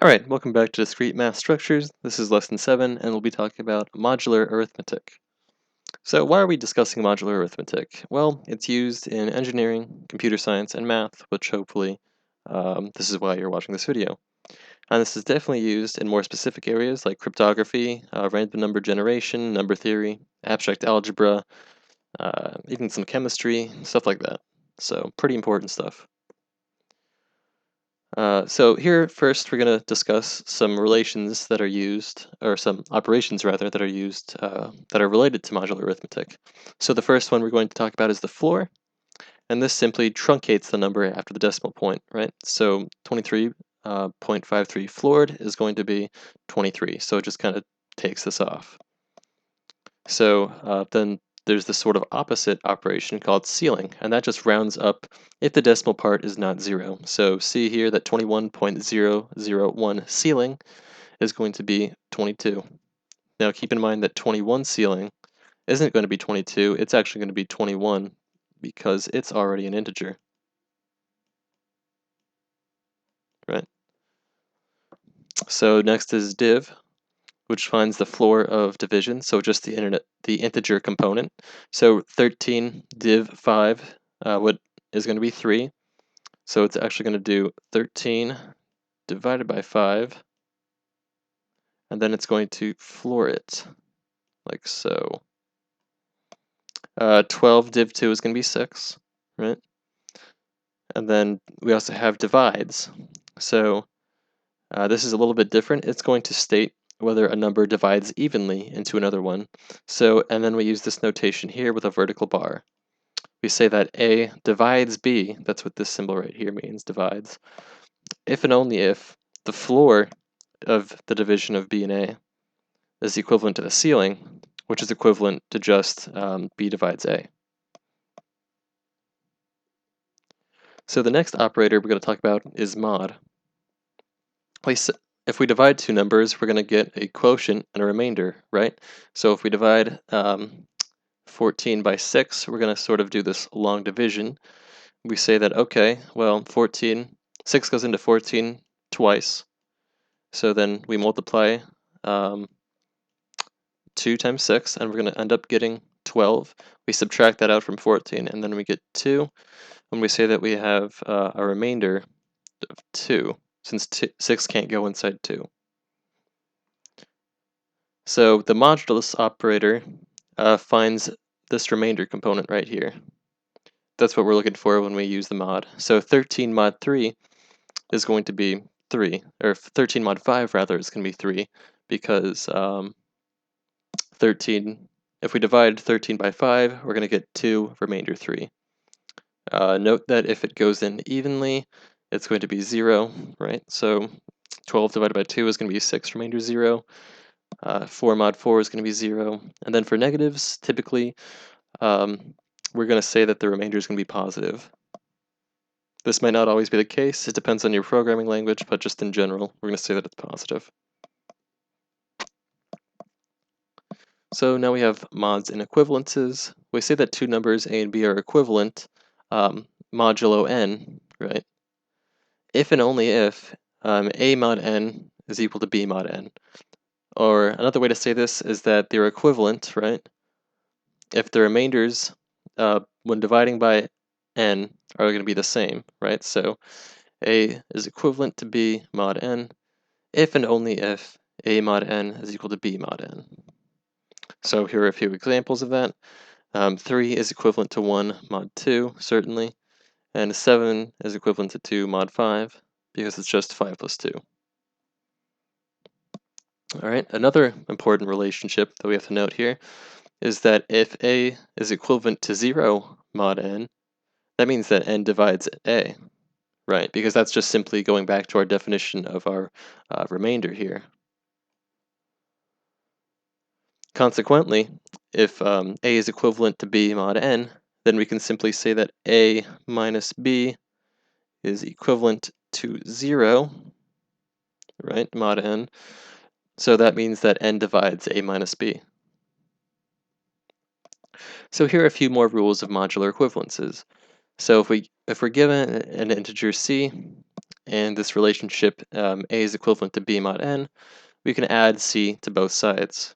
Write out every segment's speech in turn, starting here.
Alright, welcome back to Discrete Math Structures. This is Lesson 7, and we'll be talking about modular arithmetic. So why are we discussing modular arithmetic? Well, it's used in engineering, computer science, and math, which hopefully this is why you're watching this video. And this is definitely used in more specific areas like cryptography, random number generation, number theory, abstract algebra, even some chemistry, stuff like that. So pretty important stuff. So here first we're going to discuss some relations that are used, or some operations rather, that are used that are related to modular arithmetic. So the first one we're going to talk about is the floor, and this simply truncates the number after the decimal point, right? So 23.53 floored is going to be 23, so it just kind of takes this off. So then there's this sort of opposite operation called ceiling, and that just rounds up if the decimal part is not 0. So see here that 21.001 ceiling is going to be 22. Now keep in mind that 21 ceiling isn't going to be 22, it's actually going to be 21 because it's already an integer, right? So next is div, which finds the floor of division, so just the integer component. So 13 div 5 what is going to be 3, so it's actually going to do 13 divided by 5, and then it's going to floor it, like so. 12 div 2 is going to be 6, right? And then we also have divides. So this is a little bit different. It's going to state whether a number divides evenly into another one. So, and then we use this notation here with a vertical bar. We say that A divides B, that's what this symbol right here means, divides, if and only if the floor of the division of B and A is equivalent to the ceiling, which is equivalent to just B divides A. So the next operator we're going to talk about is mod. If we divide two numbers, we're going to get a quotient and a remainder, right? So if we divide 14 by 6, we're going to sort of do this long division. We say that, okay, well, 6 goes into 14 twice. So then we multiply 2 times 6, and we're going to end up getting 12. We subtract that out from 14, and then we get 2. And we say that we have a remainder of 2, since 6 can't go inside 2. So the modulus operator finds this remainder component right here. That's what we're looking for when we use the mod. So 13 mod 3 is going to be 3, or 13 mod 5 rather is going to be 3, because 13, if we divide 13 by 5, we're going to get 2, remainder 3. Note that if it goes in evenly, it's going to be 0, right? So 12 divided by 2 is going to be 6, remainder 0. 4 mod 4 is going to be 0. And then for negatives, typically, we're going to say that the remainder is going to be positive. This might not always be the case. It depends on your programming language, but just in general, we're going to say that it's positive. So now we have mods and equivalences. We say that two numbers A and B are equivalent modulo n, right? If and only if A mod n is equal to B mod n. Or another way to say this is that they're equivalent, right? If the remainders, when dividing by n, are going to be the same, right? So A is equivalent to B mod n, if and only if A mod n is equal to B mod n. So here are a few examples of that. 3 is equivalent to 1 mod 2, certainly, and 7 is equivalent to 2 mod 5, because it's just 5 plus 2. All right, another important relationship that we have to note here is that if A is equivalent to 0 mod n, that means that n divides A, right? Because that's just simply going back to our definition of our remainder here. Consequently, if A is equivalent to B mod n, then we can simply say that A minus B is equivalent to 0, right, mod n. So that means that n divides A minus B. So here are a few more rules of modular equivalences. So if we're given an integer c, and this relationship A is equivalent to B mod n, we can add C to both sides.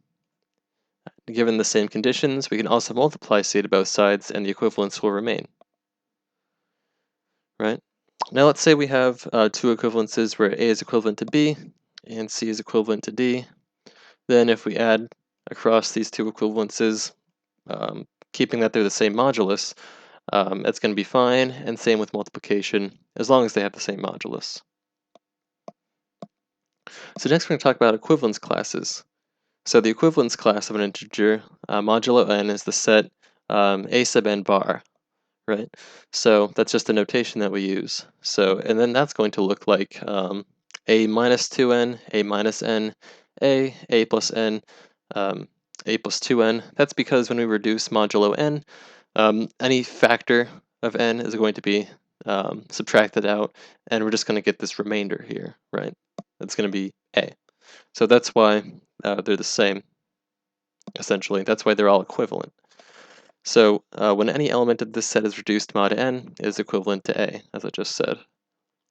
Given the same conditions, we can also multiply C to both sides and the equivalence will remain. Right? Now let's say we have two equivalences where A is equivalent to B and C is equivalent to D. Then if we add across these two equivalences, keeping that they're the same modulus, it's going to be fine, and same with multiplication, as long as they have the same modulus. So next we're going to talk about equivalence classes. So the equivalence class of an integer, modulo n, is the set a sub n bar, right? So that's just a notation that we use. So, and then that's going to look like a minus 2n, a minus n, a plus n, a plus 2n. That's because when we reduce modulo n, any factor of n is going to be subtracted out, and we're just going to get this remainder here, right? That's going to be a. So that's why they're the same, essentially. That's why they're all equivalent. So when any element of this set is reduced mod n, it is equivalent to a, as I just said.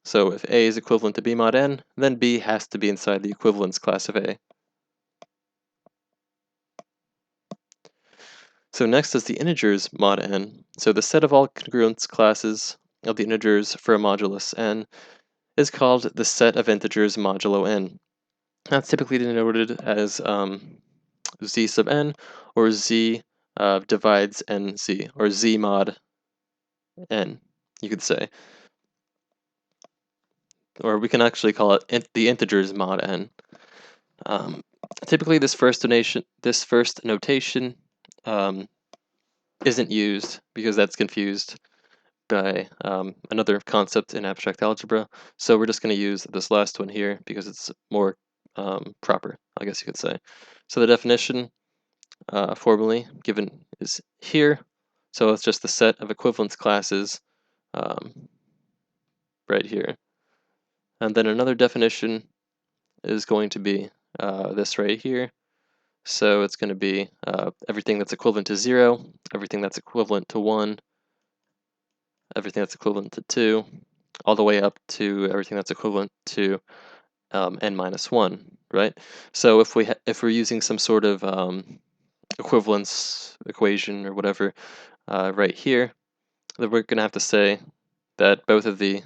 So if a is equivalent to b mod n, then b has to be inside the equivalence class of a. So next is the integers mod n. So the set of all congruence classes of the integers for a modulus n is called the set of integers modulo n. That's typically denoted as z sub n, or z divides nz, or z mod n, you could say. Or we can actually call it the integers mod n. Typically, this first notation isn't used because that's confused by another concept in abstract algebra. So we're just going to use this last one here because it's more proper, I guess you could say. So the definition formally given is here. So it's just the set of equivalence classes right here. And then another definition is going to be this right here. So it's going to be everything that's equivalent to 0, everything that's equivalent to 1, everything that's equivalent to 2, all the way up to everything that's equivalent to n minus 1, right? So if we're using some sort of equivalence equation or whatever right here, then we're going to have to say that both of the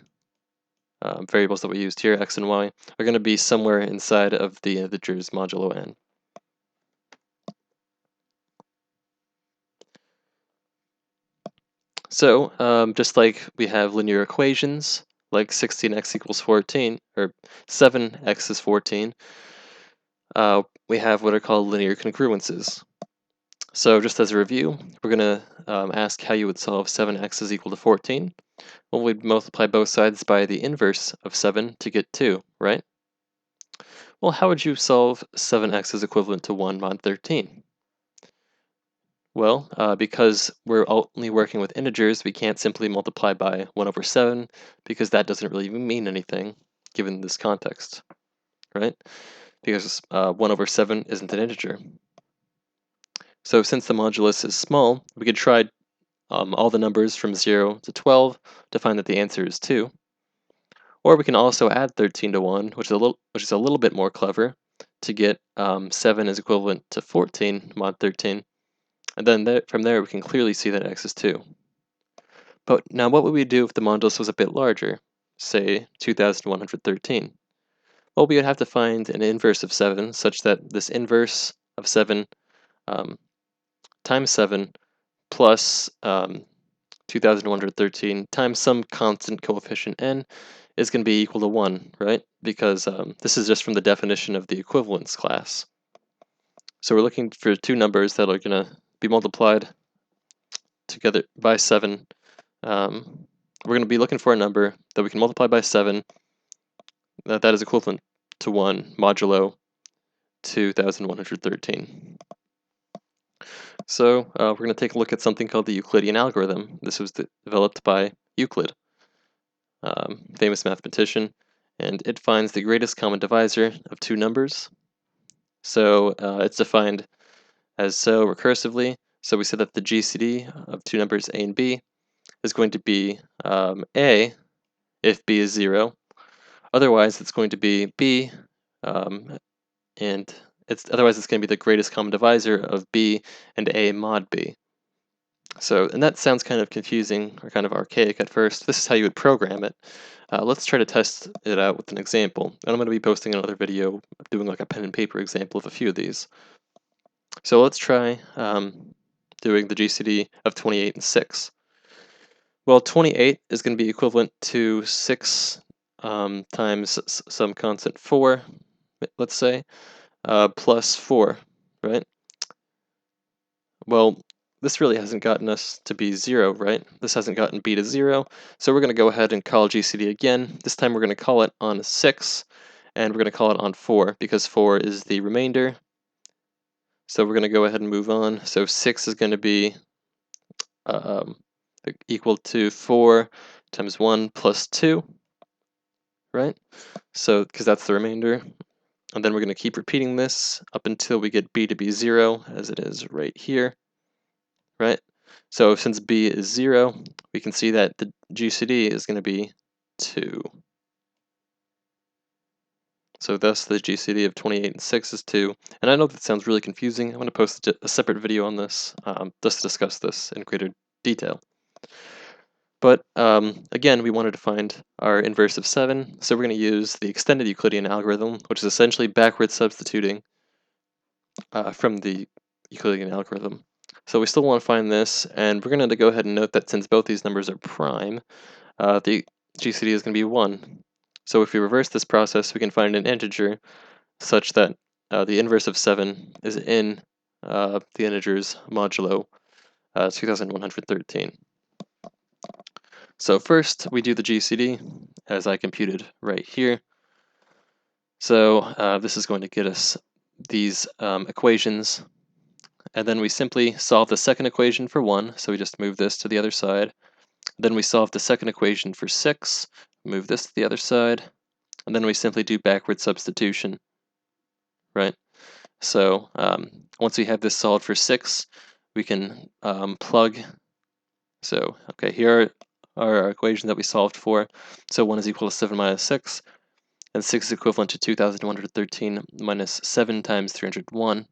variables that we used here, x and y, are going to be somewhere inside of the integers modulo n. So just like we have linear equations, like 16x equals 14, or 7x is 14, we have what are called linear congruences. So just as a review, we're going to ask how you would solve 7x is equal to 14. Well, we'd multiply both sides by the inverse of 7 to get 2, right? Well, how would you solve 7x is equivalent to 1 mod 13? Well, because we're only working with integers, we can't simply multiply by 1 over 7, because that doesn't really mean anything, given this context, right? Because 1 over 7 isn't an integer. So since the modulus is small, we could try all the numbers from 0 to 12 to find that the answer is 2. Or we can also add 13 to 1, which is a little bit more clever, to get 7 is equivalent to 14 mod 13. And then from there, we can clearly see that x is 2. But now what would we do if the modulus was a bit larger, say 2113? Well, we would have to find an inverse of 7 such that this inverse of 7 times 7 plus 2113 times some constant coefficient n is going to be equal to 1, right? Because this is just from the definition of the equivalence class. So we're looking for two numbers that are going to be multiplied together by 7. We're going to be looking for a number that we can multiply by 7 that is equivalent to 1 modulo 2113. So we're going to take a look at something called the Euclidean Algorithm. This was developed by Euclid, famous mathematician, and it finds the greatest common divisor of two numbers. So it's defined as so recursively. So we said that the GCD of two numbers a and b is going to be a if b is 0, Otherwise, it's going to be b, and otherwise it's going to be the greatest common divisor of b and a mod b. So, and that sounds kind of confusing or kind of archaic at first. This is how you would program it. Let's try to test it out with an example. And I'm going to be posting another video doing like a pen and paper example of a few of these. So let's try doing the GCD of 28 and 6. Well, 28 is going to be equivalent to 6 times some constant 4, let's say, plus 4, right? Well, this really hasn't gotten us to be 0, right? This hasn't gotten b to 0, so we're going to go ahead and call GCD again. This time we're going to call it on 6, and we're going to call it on 4, because 4 is the remainder. So we're going to go ahead and move on. So 6 is going to be equal to 4 times 1 plus 2, right? So, because that's the remainder. And then we're going to keep repeating this up until we get b to be 0, as it is right here, right? So since b is 0, we can see that the GCD is going to be 2. So thus the GCD of 28 and 6 is 2. And I know that sounds really confusing. I'm going to post a separate video on this just to discuss this in greater detail. But again, we wanted to find our inverse of 7, so we're going to use the extended Euclidean algorithm, which is essentially backwards substituting from the Euclidean algorithm. So we still want to find this, and we're going to go ahead and note that since both these numbers are prime, the GCD is going to be 1. So if we reverse this process, we can find an integer such that the inverse of 7 is in the integers modulo 2113. So first, we do the GCD, as I computed right here. So this is going to get us these equations, and then we simply solve the second equation for 1, so we just move this to the other side. Then we solve the second equation for 6, move this to the other side, and then we simply do backward substitution, right? So once we have this solved for 6, we can plug. So, okay, here are our equations that we solved for. So 1 is equal to 7 minus 6, and 6 is equivalent to 2,113 minus 7 times 301,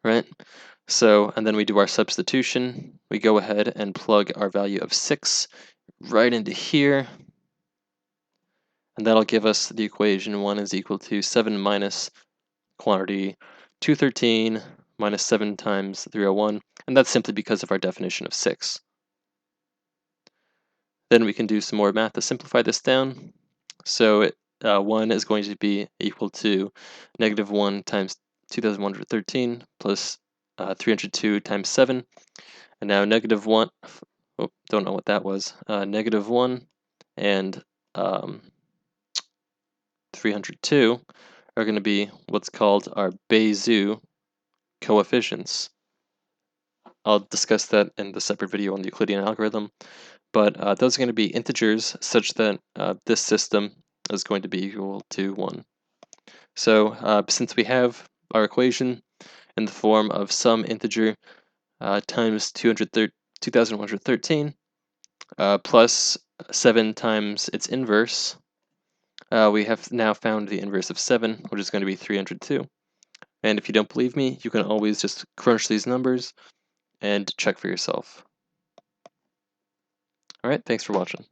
right? So, and then we do our substitution. We go ahead and plug our value of 6 right into here, and that'll give us the equation 1 is equal to 7 minus quantity 213 minus 7 times 301, and that's simply because of our definition of 6. Then we can do some more math to simplify this down. So 1 is going to be equal to negative 1 times 2,113 plus 302 times 7. And now negative 1, oh, don't know what that was, negative 1 and 302 are going to be what's called our Bézier coefficients. I'll discuss that in the separate video on the Euclidean algorithm. But those are going to be integers such that this system is going to be equal to 1. So since we have our equation in the form of some integer times 2,113 plus 7 times its inverse, we have now found the inverse of 7, which is going to be 302. And if you don't believe me, you can always just crunch these numbers and check for yourself. All right, thanks for watching.